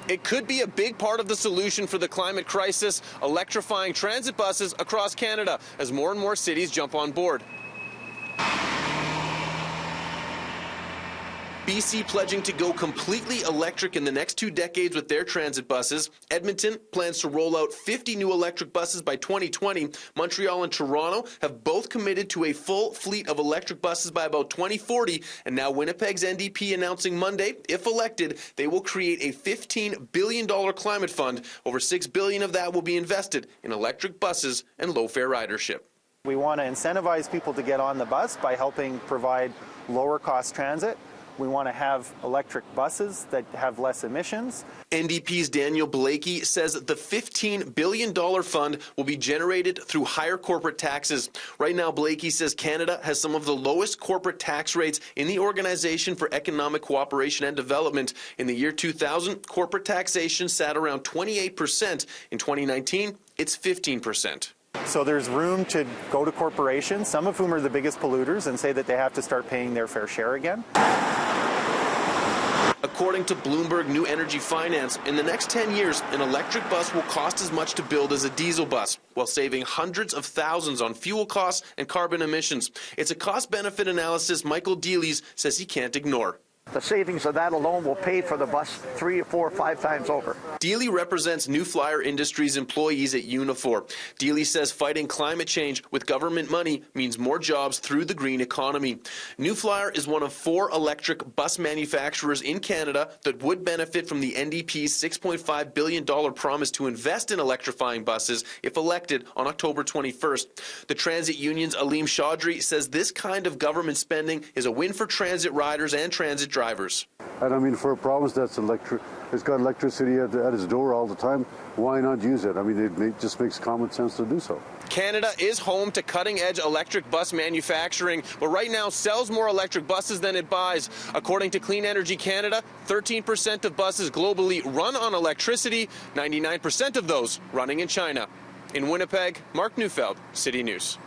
It could be a big part of the solution for the climate crisis, electrifying transit buses across Canada as more and more cities jump on board. BC pledging to go completely electric in the next 2 decades with their transit buses. Edmonton plans to roll out 50 new electric buses by 2020. Montreal and Toronto have both committed to a full fleet of electric buses by about 2040. And now Winnipeg's NDP announcing Monday, if elected, they will create a $15 billion climate fund. Over $6 billion of that will be invested in electric buses and low-fare ridership. We want to incentivize people to get on the bus by helping provide lower-cost transit. We want to have electric buses that have less emissions. NDP's Daniel Blakey says that the $15 billion fund will be generated through higher corporate taxes. Right now, Blakey says Canada has some of the lowest corporate tax rates in the Organization for Economic Cooperation and Development. In the year 2000, corporate taxation sat around 28%. In 2019, it's 15%. So there's room to go to corporations, some of whom are the biggest polluters, and say that they have to start paying their fair share again. According to Bloomberg New Energy Finance, in the next 10 years, an electric bus will cost as much to build as a diesel bus, while saving hundreds of thousands on fuel costs and carbon emissions. It's a cost-benefit analysis Michael Dealys says he can't ignore. The savings of that alone will pay for the bus 3 or 4 or 5 times over. Dealey represents New Flyer Industries employees at Unifor. Dealey says fighting climate change with government money means more jobs through the green economy. New Flyer is one of 4 electric bus manufacturers in Canada that would benefit from the NDP's $6.5 billion promise to invest in electrifying buses if elected on October 21st. The transit union's Aleem Chaudhry says this kind of government spending is a win for transit riders and transit drivers. And I mean, for a province that's it's got electricity at its door all the time, why not use it? I mean, it just makes common sense to do so. Canada is home to cutting-edge electric bus manufacturing, but right now sells more electric buses than it buys. According to Clean Energy Canada, 13% of buses globally run on electricity, 99% of those running in China. In Winnipeg, Mark Neufeld, City News.